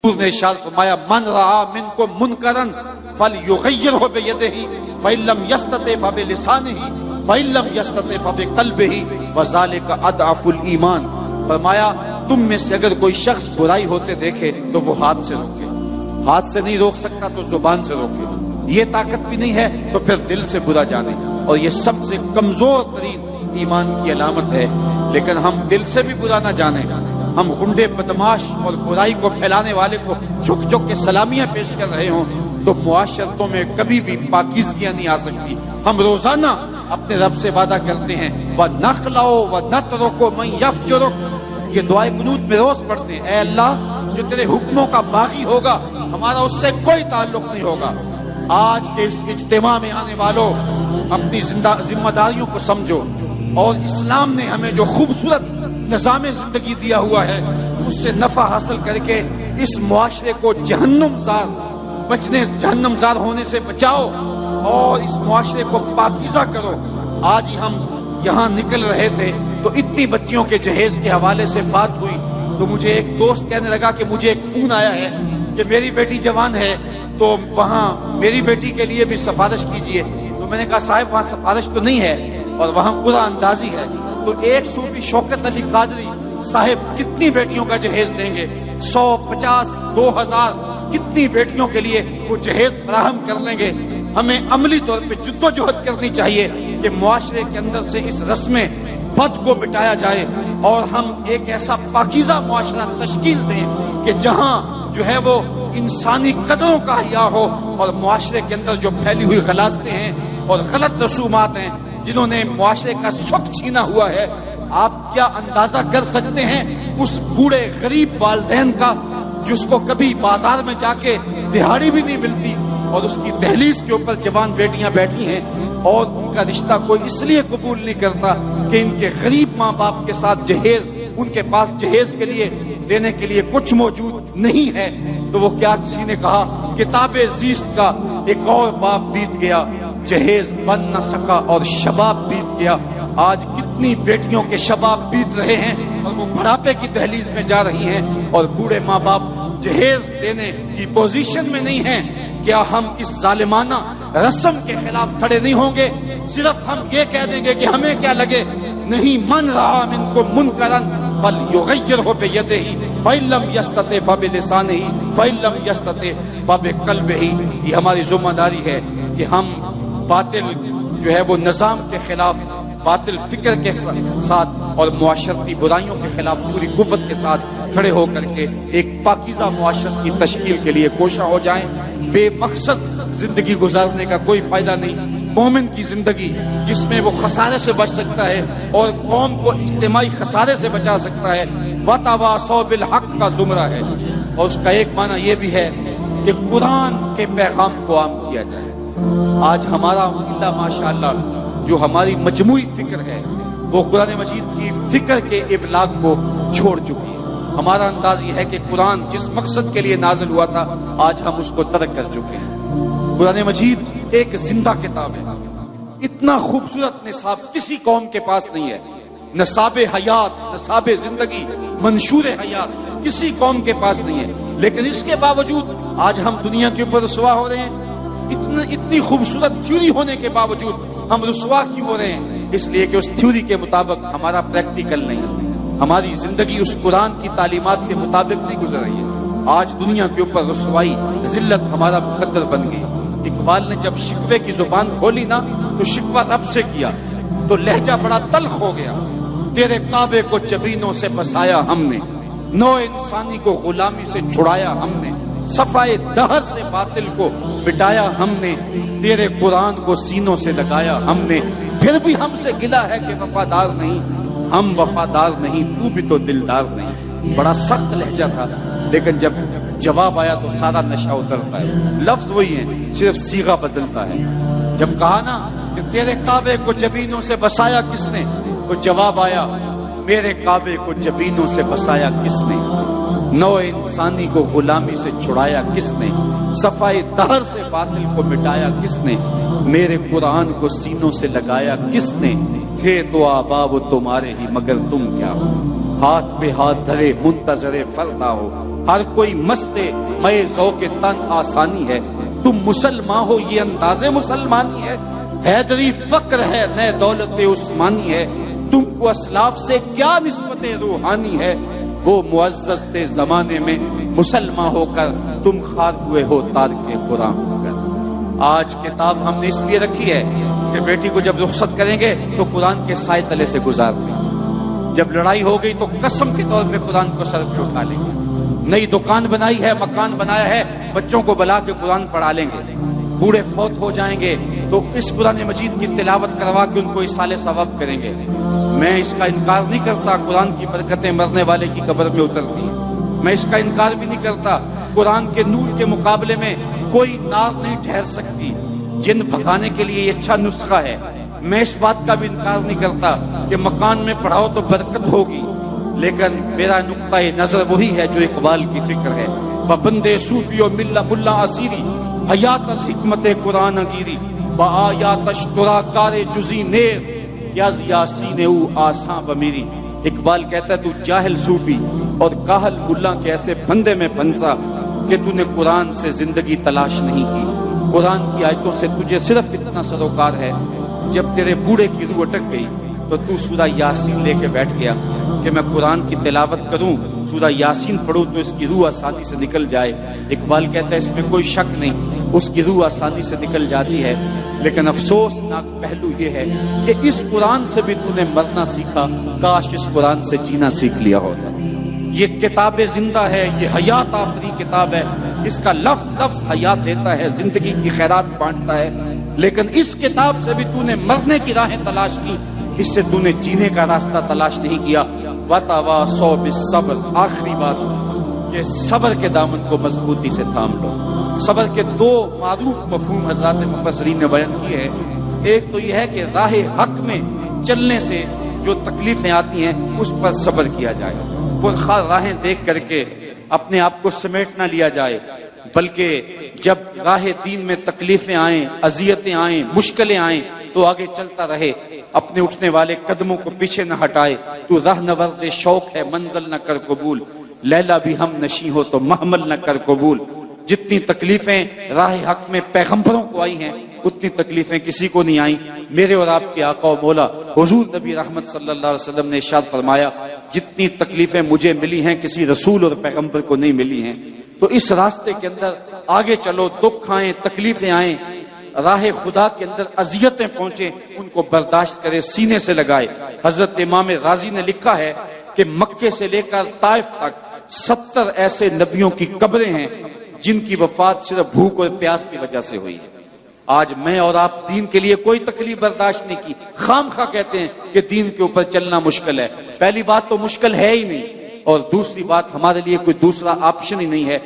حضور نے ارشاد فرمایا من رعا منکم منکرا فلیغیرہ بیدہ فإن لم یستطع فبلسانہ فإن لم یستطع فبقلبہ وذلک اضعف الایمان۔ فرمایا تم میں سے اگر کوئی شخص برائی ہوتے دیکھے تو وہ ہاتھ سے روکے، ہاتھ سے نہیں روک سکتا تو زبان سے روکے، یہ طاقت بھی نہیں ہے تو پھر دل سے برا جانے، اور یہ سب سے کمزور ترین ایمان کی علامت ہے۔ لیکن ہم دل سے بھی برا نہ جانیں، ہم غنڈے بدماش اور برائی کو پھیلانے والے کو جھک جھک کے سلامیاں پیش کر رہے ہوں تو معاشرتوں میں کبھی بھی پاکیزگیاں نہیں آ سکتی۔ ہم روزانہ اپنے رب سے وعدہ کرتے ہیں وَنَخْلَعُ وَنَتْرُكُ مَن يَفْجُرُكَ، یہ دعائے قنوت میں روز پڑھتے ہیں، اے اللہ جو تیرے حکموں کا باغی ہوگا ہمارا اس سے کوئی تعلق نہیں ہوگا۔ آج کے اس اجتماع میں آنے والوں اپنی ذمہ داریوں کو سمجھو، اور اسلام نے ہمیں جو خوبصورت نظام زندگی دیا ہوا ہے اس سے نفع حاصل کر کے اس معاشرے کو جہنم زار ہونے سے بچاؤ اور اس معاشرے کو پاکیزہ کرو۔ آج ہی ہم یہاں نکل رہے تھے تو اتنی بچیوں کے جہیز کے حوالے سے بات ہوئی تو مجھے ایک دوست کہنے لگا کہ مجھے ایک فون آیا ہے کہ میری بیٹی جوان ہے تو وہاں میری بیٹی کے لیے بھی سفارش کیجئے۔ تو میں نے کہا صاحب وہاں سفارش تو نہیں ہے اور وہاں قرآن اندازی ہے۔ تو ایک صوفی شوکت علی قادری صاحب کتنی بیٹیوں کا جہیز دیں گے؟ 100، 50، 2000 کتنی بیٹیوں کے لیے وہ جہیز فراہم کر لیں گے؟ ہمیں عملی طور پہ جدوجہد کرنی چاہیے کہ معاشرے کے اندر سے اس رسم بد کو مٹایا جائے اور ہم ایک ایسا پاکیزہ معاشرہ تشکیل دیں کہ جہاں جو ہے وہ انسانی قدروں کا حیا ہو، اور معاشرے کے اندر جو پھیلی ہوئی غلاظتیں ہیں اور غلط رسومات ہیں جنہوں نے معاشرے کا سکھ چھینا ہوا ہے، آپ کیا اندازہ کر سکتے ہیں اس بوڑھے غریب والدین کا جس کو کبھی بازار میں جا کے دہاڑی بھی نہیں ملتی اور اس کی دہلیز کے اوپر جوان بیٹیاں بیٹھی ہیں اور ان کا رشتہ کوئی اس لیے قبول نہیں کرتا کہ ان کے غریب ماں باپ کے ساتھ جہیز، ان کے پاس جہیز کے لیے دینے کے لیے کچھ موجود نہیں ہے۔ تو وہ کیا کسی نے کہا کتاب زیست کا ایک اور باب بیت گیا، جہیز بن نہ سکا اور شباب بیت گیا۔ آج کتنی بیٹیوں کے شباب بیت رہے ہیں اور وہ بڑھاپے کی دہلیز میں جا رہی ہیں اور بوڑھے ماں باپ جہیز دینے کی پوزیشن میں نہیں ہیں۔ کیا ہم اس ظالمانہ رسم کے خلاف کھڑے نہیں ہوں گے؟ صرف ہم یہ کہہ دیں گے کہ ہمیں کیا لگے؟ نہیں، من رعا منکم منکرا فلیغیرہ بیدہ فإن لم یستطع فبلسانہ فإن لم یستطع فبقلبہ۔ یہ ہماری ذمہ داری ہے کہ ہم باطل جو ہے وہ نظام کے خلاف، باطل فکر کے ساتھ اور معاشرتی برائیوں کے خلاف پوری قوت کے ساتھ کھڑے ہو کر کے ایک پاکیزہ معاشرت کی تشکیل کے لیے کوشاں ہو جائیں۔ بے مقصد زندگی گزارنے کا کوئی فائدہ نہیں۔ مومن کی زندگی جس میں وہ خسارے سے بچ سکتا ہے اور قوم کو اجتماعی خسارے سے بچا سکتا ہے، وَتَوَاصَوْا بِالْحَقِّ کا زمرہ ہے، اور اس کا ایک معنی یہ بھی ہے کہ قرآن کے پیغام کو عام کیا جائے۔ آج ہمارا اللہ ماشاءاللہ جو ہماری مجموعی فکر ہے وہ قرآن مجید کی فکر کے ابلاغ کو چھوڑ چکی ہے۔ ہمارا انداز یہ ہے کہ قرآن جس مقصد کے لیے نازل ہوا تھا آج ہم اس کو ترک کر چکے ہیں۔ قرآن مجید ایک زندہ کتاب ہے، اتنا خوبصورت نصاب کسی قوم کے پاس نہیں ہے۔ نصاب حیات، نصاب زندگی، منشور حیات کسی قوم کے پاس نہیں ہے، لیکن اس کے باوجود آج ہم دنیا کے اوپر رسوا ہو رہے ہیں۔ اتنی خوبصورت تھیوری ہونے کے باوجود ہم رسوا کیوں ہو رہے ہیں؟ اس لیے کہ اس تھیوری کے مطابق ہمارا پریکٹیکل نہیں ہے، ہماری زندگی اس قرآن کی تعلیمات کے مطابق نہیں گزر رہی ہے۔ آج دنیا کے اوپر رسوائی، ذلت ہمارا مقدر بن گئی۔ اقبال نے جب شکوے کی زبان کھولی نا تو شکوہ رب سے کیا تو لہجہ بڑا تلخ ہو گیا۔ تیرے کعبے کو جبینوں سے بسایا ہم نے، نو انسانی کو غلامی سے چھڑایا ہم نے، صفائے دہر سے باطل کو مٹایا ہم نے، تیرے قرآن کو سینوں سے لگایا ہم نے، پھر بھی ہم سے گلا ہے کہ وفادار نہیں، ہم وفادار نہیں، تو بھی تو دلدار نہیں۔ بڑا سخت لہجہ تھا، لیکن جب جواب آیا تو سارا نشہ اترتا ہے۔ لفظ وہی ہیں، صرف صیغہ بدلتا ہے۔ جب کہا نا کہ تیرے کعبے کو جبینوں سے بسایا کس نے، تو جواب آیا میرے کعبے کو جبینوں سے بسایا کس نے، نو انسانی کو غلامی سے چھڑایا کس نے، صفائے دہر سے باطل کو مٹایا کس نے، میرے قرآن کو سینوں سے لگایا کس نے، تھے تو آبا وہ تمہارے ہی مگر تم کیا ہو، ہاتھ پہ ہاتھ دھرے منتظر فردا ہو، ہر کوئی مست میں ذوق تن آسانی ہے، تم مسلمان ہو یہ انداز مسلمانی ہے، حیدری فقر ہے نئے دولت عثمانی ہے، تم کو اسلاف سے کیا نسبت روحانی ہے، وہ معزز تھے زمانے میں مسلمان ہو کر، تم خار ہوئے ہو تارک قرآن ہو کر۔ آج کتاب ہم نے اس لیے رکھی ہے کہ بیٹی کو جب رخصت کریں گے تو قرآن کے سائے تلے سے گزار دیں، جب لڑائی ہو گئی تو قسم کے طور پہ قرآن کو سر پہ اٹھا لیں گے، نئی دکان بنائی ہے، مکان بنایا ہے، بچوں کو بلا کے قرآن پڑھا لیں گے، بوڑھے فوت ہو جائیں گے تو اس قرآن مجید کی تلاوت کروا کے ان کو اصالِ ثواب کریں گے۔ میں اس کا انکار نہیں کرتا قرآن کی برکتیں مرنے والے کی قبر میں اترتی ہیں، میں اس کا انکار بھی نہیں کرتا قرآن کے نور کے مقابلے میں کوئی نار نہیں ٹھہر سکتی، جن بھگانے کے لیے یہ اچھا نسخہ ہے۔ میں اس بات کا بھی انکار نہیں کرتا کہ مکان میں پڑھاؤ تو برکت ہوگی، لیکن میرا نقطہ نظر وہی ہے جو اقبال کی فکر ہے، بندے صوفی و ملا اسیری حیات حکمت قرآن گیری با آیات اشترا کار جزی نیز یاز یاسین او آساں بمیری۔ اقبال کہتا ہے تو جاہل صوفی اور کاہل ملا کے ایسے بندے میں پھنسا کہ تو نے قرآن سے زندگی تلاش نہیں کی، قرآن کی آیتوں سے تجھے صرف اتنا سروکار ہے، جب تیرے بوڑھے کی روح اٹک گئی تو تو سورہ یاسین لے کے بیٹھ گیا کہ میں قرآن کی تلاوت کروں، سورہ یاسین پڑھوں تو اس کی روح آسانی سے نکل جائے۔ اقبال کہتا ہے اس میں کوئی شک نہیں، اس کی روح آسانی سے نکل جاتی ہے، لیکن افسوسناک پہلو یہ ہے کہ اس قرآن سے بھی تو نے مرنا سیکھا، کاش اس قرآن سے جینا سیکھ لیا ہوتا۔ یہ کتاب زندہ ہے، یہ حیات آفری کتاب ہے، اس کا لفظ لفظ حیات دیتا ہے، زندگی کی خیرات بانٹتا ہے، لیکن اس کتاب سے بھی تو نے مرنے کی راہیں تلاش کی، اس سے تو نے جینے کا راستہ تلاش نہیں کیا۔ وَتَوَاصَوْا بِالصَّبْرِ، آخری بات کہ صبر کے دامن کو مضبوطی سے تھام لو۔ صبر کے دو معروف مفہوم حضرات مفسرین نے بیان کیے ہیں، ایک تو یہ ہے کہ راہ حق میں چلنے سے جو تکلیفیں آتی ہیں اس پر صبر کیا جائے، پرخار راہیں دیکھ کر کے اپنے آپ کو سمیٹ نہ لیا جائے، بلکہ جب راہ دین میں تکلیفیں آئیں، اذیتیں آئیں، مشکلیں آئیں تو آگے چلتا رہے، اپنے اٹھنے والے قدموں کو پیچھے نہ ہٹائے۔ تو راہ نورد شوق ہے منزل نہ کر قبول، لیلا بھی ہم نشیں ہو تو محمل نہ کر قبول۔ جتنی تکلیفیں راہ حق میں پیغمبروں کو آئی ہیں اتنی تکلیفیں کسی کو نہیں آئیں۔ میرے اور آپ کے آقا و مولا حضور نبی رحمت صلی اللہ علیہ وسلم نے ارشاد فرمایا جتنی تکلیفیں مجھے ملی ہیں کسی رسول اور پیغمبر کو نہیں ملی ہیں۔ تو اس راستے کے اندر آگے چلو، دکھ آئیں، تکلیفیں آئیں، راہ خدا کے اندر اذیتیں پہنچیں، ان کو برداشت کرے، سینے سے لگائے۔ حضرت امام رازی نے لکھا ہے کہ مکے سے لے کر طائف تک 70 ایسے نبیوں کی قبریں ہیں جن کی وفات صرف بھوک اور پیاس کی وجہ سے ہوئی۔ آج میں اور آپ دین کے لیے کوئی تکلیف برداشت نہیں کی، خام خواہ کہتے ہیں کہ دین کے اوپر چلنا مشکل ہے۔ پہلی بات تو مشکل ہے ہی نہیں، اور دوسری بات ہمارے لیے کوئی دوسرا آپشن ہی نہیں ہے۔